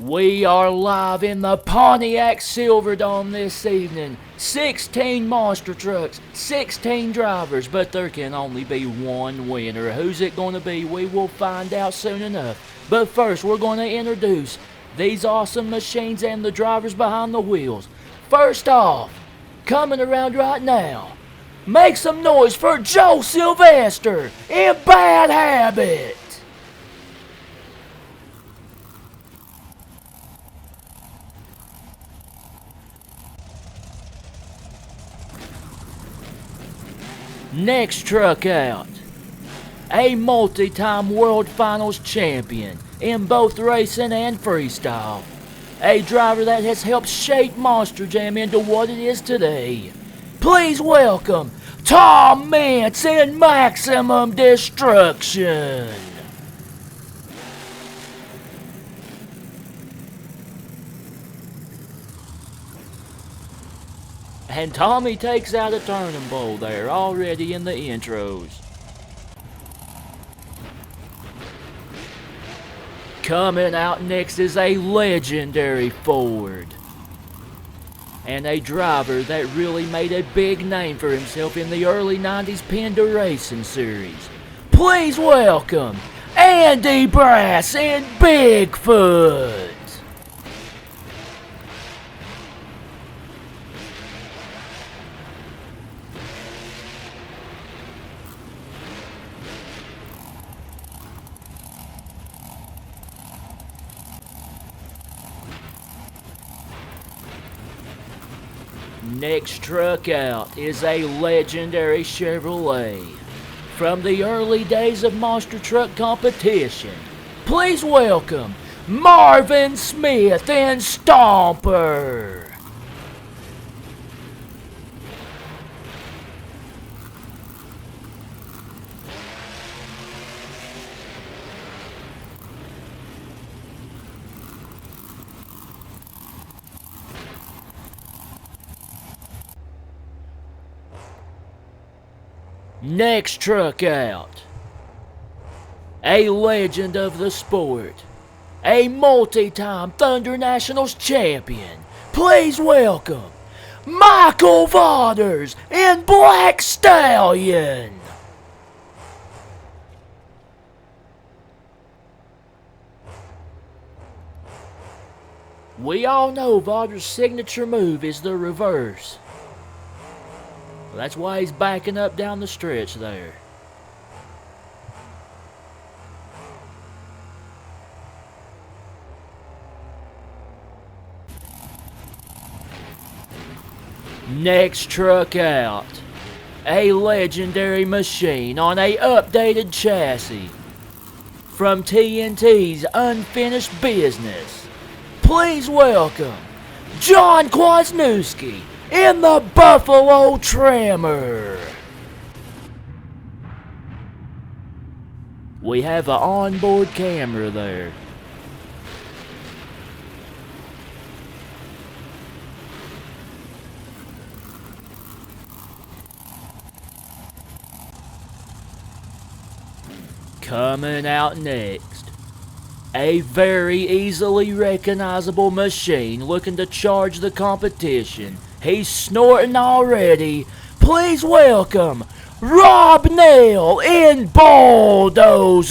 We are live in the Pontiac Silverdome this evening. 16 monster trucks, 16 drivers, but there can only be one winner. Who's it going to be? We will find out soon enough. But first, we're going to introduce these awesome machines and the drivers behind the wheels. First off, coming around right now, make some noise for Joe Sylvester in Bad Habit. Next truck out, a multi-time World Finals champion in both racing and freestyle. A driver that has helped shape Monster Jam into what it is today. Please welcome Tom Mintz in Maximum Destruction. And Tommy takes out a turning bowl there, already in the intros. Coming out next is a legendary Ford. And a driver that really made a big name for himself in the early 90s Panda Racing series. Please welcome Andy Brass and Bigfoot. Next truck out is a legendary Chevrolet. From the early days of monster truck competition, please welcome Marvin Smith and Stomper. Next truck out, a legend of the sport, a multi-time Thunder Nationals champion. Please welcome Michael Vaughters and Black Stallion. We all know Vaughters' signature move is the reverse. That's why he's backing up down the stretch there. Next truck out, a legendary machine on a updated chassis from TNT's Unfinished Business. Please welcome John Kwasniewski in the Buffalo Trammer. We have an onboard camera there. Coming out next, a very easily recognizable machine looking to charge the competition. He's snorting already. Please welcome Rob Nail in Bulldozer.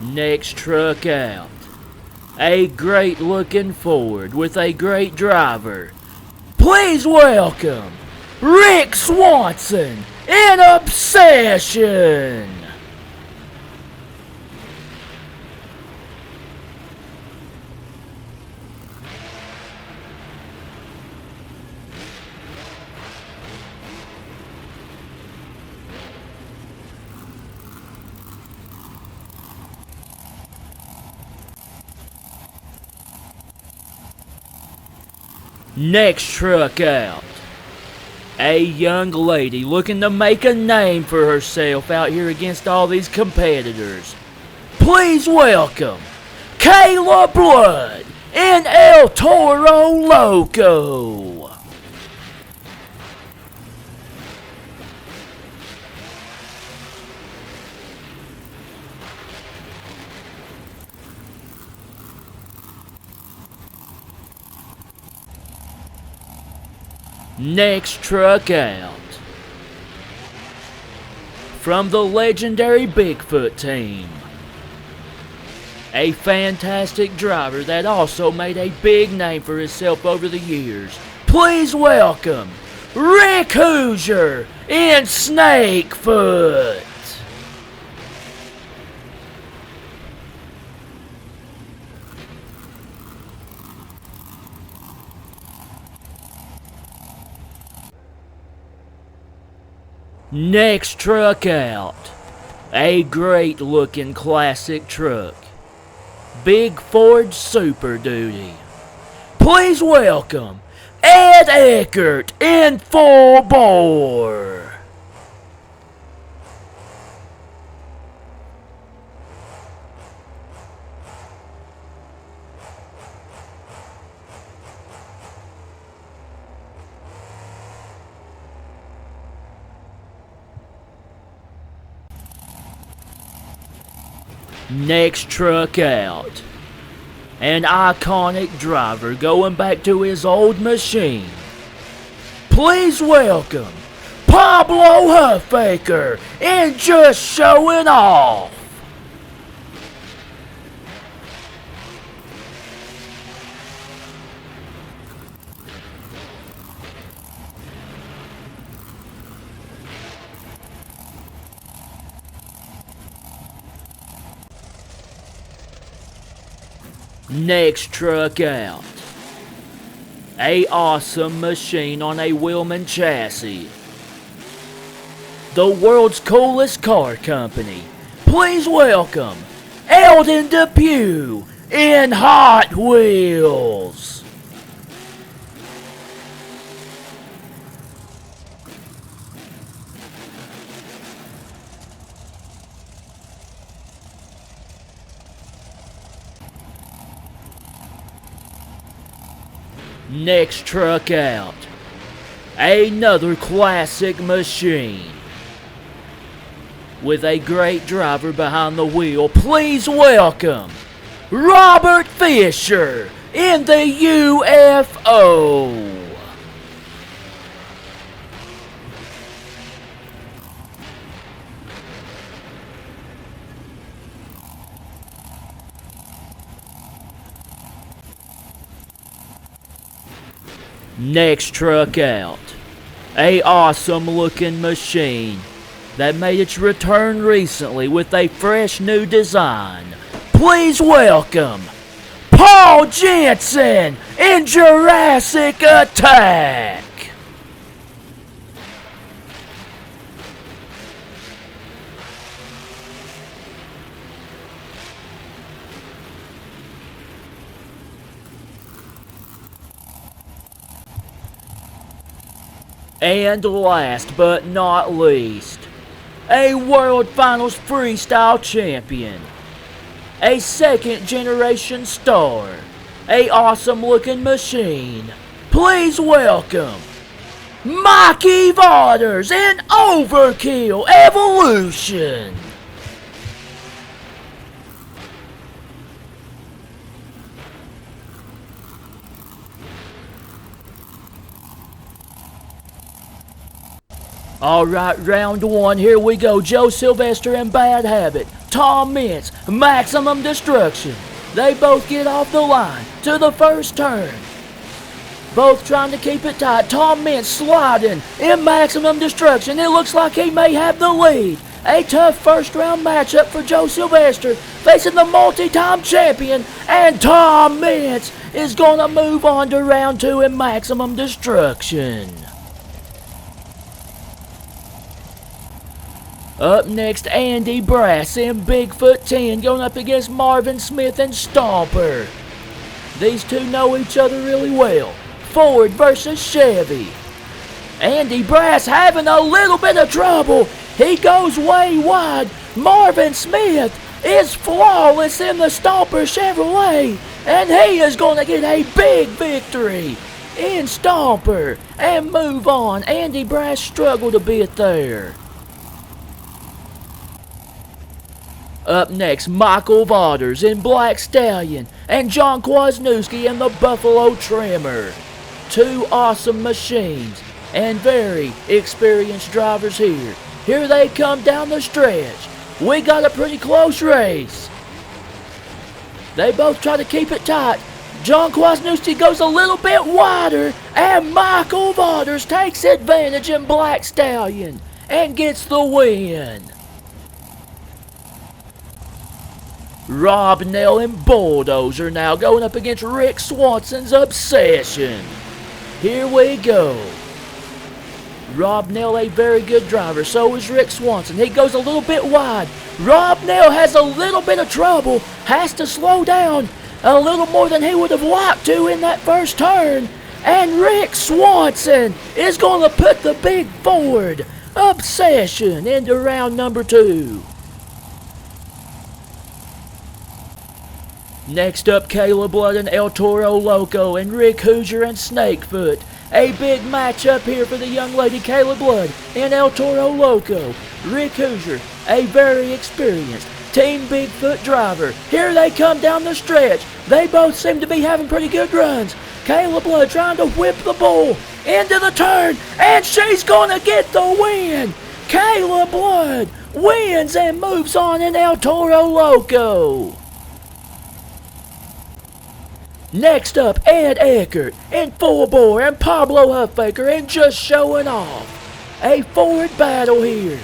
Next truck out, a great looking Ford with a great driver. Please welcome Rick Swanson in Obsession. Next truck out. A young lady looking to make a name for herself out here against all these competitors. Please welcome Kayla Blood and El Toro Loco. Next truck out. From the legendary Bigfoot team. A fantastic driver that also made a big name for himself over the years. Please welcome Rick Hoosier and Snakefoot. Next truck out. A great looking classic truck. Big Ford Super Duty. Please welcome Ed Eckert in full bore. Next truck out. An iconic driver going back to his old machine. Please welcome Pablo Huffaker and just showing off. Next truck out. A awesome machine on a Wheelman chassis. The world's coolest car company. Please welcome Eldon Depew in Hot Wheels. Next truck out. Another classic machine. With a great driver behind the wheel, please welcome Robert Fisher in the U.F.O. Next truck out. A awesome looking machine that made its return recently with a fresh new design. Please welcome Paul Jensen in Jurassic Attack. And last but not least, a World Finals Freestyle Champion, a second generation star, a awesome looking machine. Please welcome Mikey Waters in Overkill Evolution. Alright, round one, here we go. Joe Sylvester and Bad Habit, Tom Mintz, Maximum Destruction. They both get off the line to the first turn. Both trying to keep it tight. Tom Mintz sliding in Maximum Destruction. It looks like he may have the lead. A tough first round matchup for Joe Sylvester facing the multi-time champion, and Tom Mintz is gonna move on to round two in Maximum Destruction. Up next, Andy Brass and Bigfoot 10 going up against Marvin Smith and Stomper. These two know each other really well. Ford versus Chevy. Andy Brass having a little bit of trouble. He goes way wide. Marvin Smith is flawless in the Stomper Chevrolet, and he is going to get a big victory in Stomper and move on. Andy Brass struggled a bit there. Up next, Michael Vaughters in Black Stallion and John Kwasniewski in the Buffalo Trimmer. Two awesome machines and very experienced drivers here. Here they come down the stretch. We got a pretty close race. They both try to keep it tight. John Kwasniewski goes a little bit wider, and Michael Vaughters takes advantage in Black Stallion and gets the win. Rob Nell and Bulldozer now going up against Rick Swanson's Obsession. Here we go. Rob Nell, a very good driver. So is Rick Swanson. He goes a little bit wide. Rob Nell has a little bit of trouble. Has to slow down a little more than he would have liked to in that first turn. And Rick Swanson is going to put the big Ford Obsession into round number 2. Next up, Caleb Blood and El Toro Loco and Rick Hoosier and Snakefoot. A big matchup here for the young lady Caleb Blood and El Toro Loco. Rick Hoosier, a very experienced Team Bigfoot driver. Here they come down the stretch. They both seem to be having pretty good runs. Caleb Blood trying to whip the bull into the turn, and she's gonna get the win. Caleb Blood wins and moves on in El Toro Loco. Next up, Ed Eckert and Full Bore and Pablo Huffaker and Just Showing Off. A Ford battle here.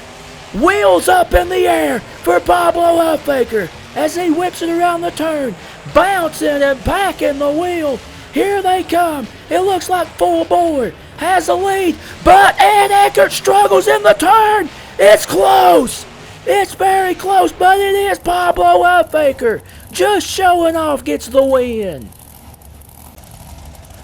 Wheels up in the air for Pablo Huffaker as he whips it around the turn, bouncing and packing the wheel. Here they come. It looks like Full Bore has a lead, but Ed Eckert struggles in the turn. It's close. It's very close, but it is Pablo Huffaker. Just Showing Off gets the win.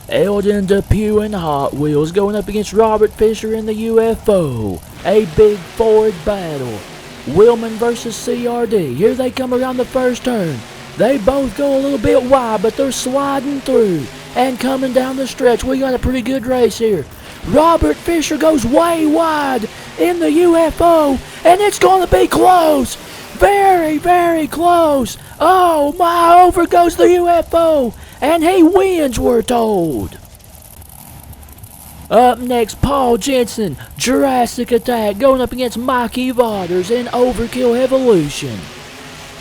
Eldon Depew and Hot Wheels going up against Robert Fisher in the U.F.O. A big Ford battle. Willman versus CRD. Here they come around the first turn. They both go a little bit wide, but they're sliding through and coming down the stretch. We got a pretty good race here. Robert Fisher goes way wide in the U.F.O. and it's going to be close. Very, very close. Oh my, over goes the U.F.O. and he wins, we're told. Up next, Paul Jensen, Jurassic Attack, going up against Mikey Vaughters in Overkill Evolution.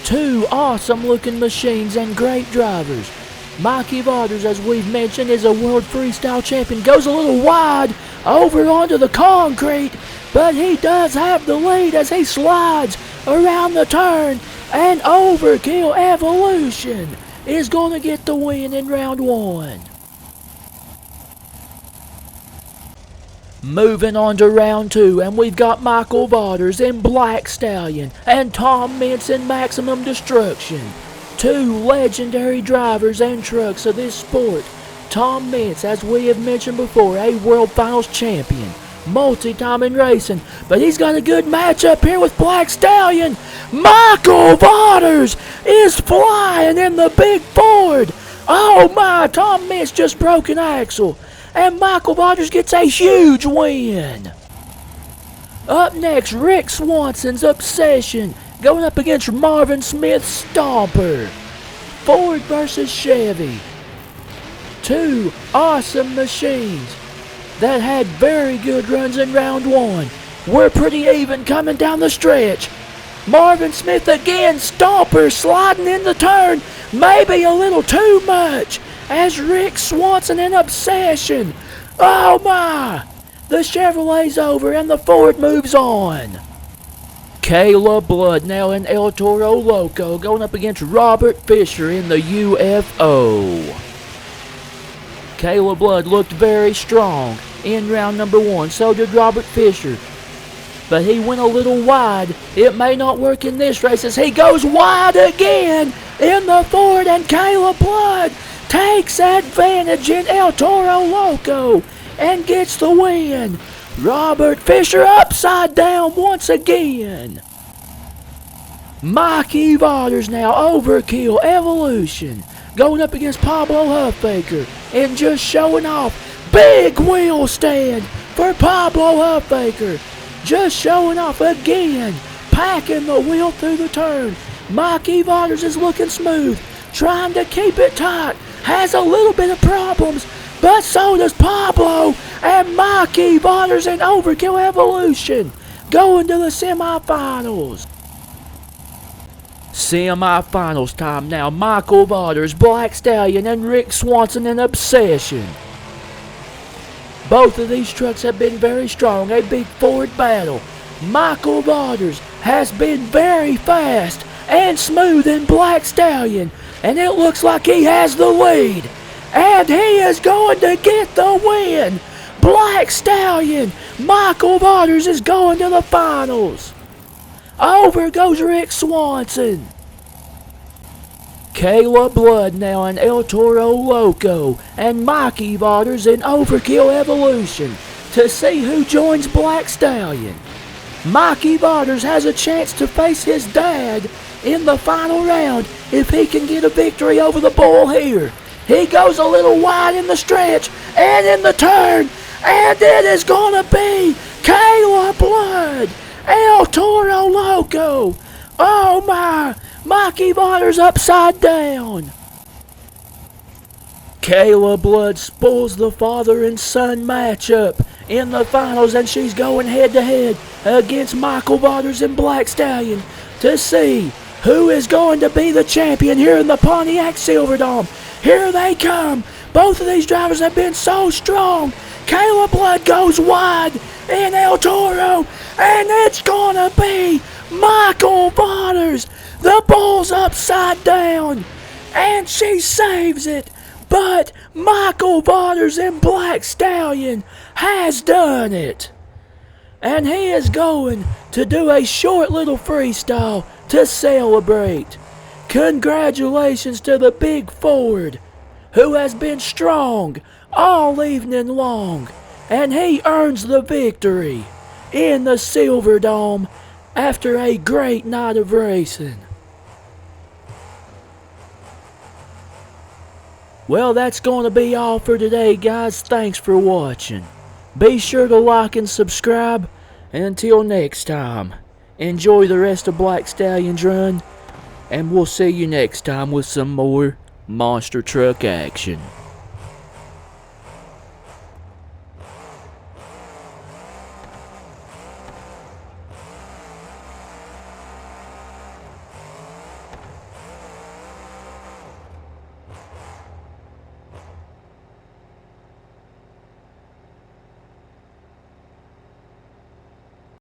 Two awesome looking machines and great drivers. Mikey Vaughters, as we've mentioned, is a world freestyle champion. Goes a little wide over onto the concrete, but he does have the lead as he slides around the turn. And Overkill Evolution is going to get the win in round 1. Moving on to round 2, and we've got Michael Vaughters in Black Stallion and Tom Mintz in Maximum Destruction. Two legendary drivers and trucks of this sport. Tom Mintz, as we have mentioned before, a World Finals champion, multi-time in racing, but he's got a good matchup here with Black Stallion. Michael Vaughters is flying in the big Ford. Oh my, Tom Mintz just broke an axle, and Michael Vaughters gets a huge win. Up next, Rick Swanson's Obsession going up against Marvin Smith's Stomper. Ford versus Chevy. Two awesome machines that had very good runs in round 1. We're pretty even coming down the stretch. Marvin Smith again, Stomper sliding in the turn, maybe a little too much, as Rick Swanson in Obsession. Oh my! The Chevrolet's over and the Ford moves on. Caleb Blood now in El Toro Loco going up against Robert Fisher in the U.F.O. Caleb Blood looked very strong in round number 1, so did Robert Fisher. But he went a little wide. It may not work in this race as he goes wide again in the Ford, and Caleb Blood takes advantage in El Toro Loco and gets the win. Robert Fisher upside down once again. Mikey Waters now, Overkill Evolution, going up against Pablo Huffbaker and just showing off. Big wheel stand for Pablo Huffbaker. Just showing off again, packing the wheel through the turn. Mikey Waters is looking smooth, trying to keep it tight. Has a little bit of problems, but so does Pablo and Mikey Waters in Overkill Evolution. Going to the semifinals. Semifinals time now. Michael Waters, Black Stallion, and Rick Swanson in Obsession. Both of these trucks have been very strong, a big forward battle. Michael Waters has been very fast and smooth in Black Stallion, and it looks like he has the lead. And he is going to get the win. Black Stallion, Michael Waters is going to the finals. Over goes Rick Swanson. Kayla Blood now in El Toro Loco, and Mikey Waters in Overkill Evolution to see who joins Black Stallion. Mikey Waters has a chance to face his dad in the final round if he can get a victory over the bull here. He goes a little wide in the stretch and in the turn, and it is going to be Kayla Blood, El Toro Loco. Oh my, Mikey Waters upside down. Kayla Blood spoils the father and son matchup in the finals, and she's going head to head against Michael Waters and Black Stallion to see who is going to be the champion here in the Pontiac Silverdome. Here they come. Both of these drivers have been so strong. Kayla Blood goes wide in El Toro, and it's gonna be Michael Waters. The bull's upside down, and she saves it. But Michael Waters and Black Stallion has done it. And he is going to do a short little freestyle to celebrate. Congratulations to the big Ford, who has been strong all evening long, and he earns the victory in the Silverdome after a great night of racing. Well, that's going to be all for today, guys. Thanks for watching. Be sure to like and subscribe, and until next time, enjoy the rest of Black Stallion's run, and we'll see you next time with some more monster truck action.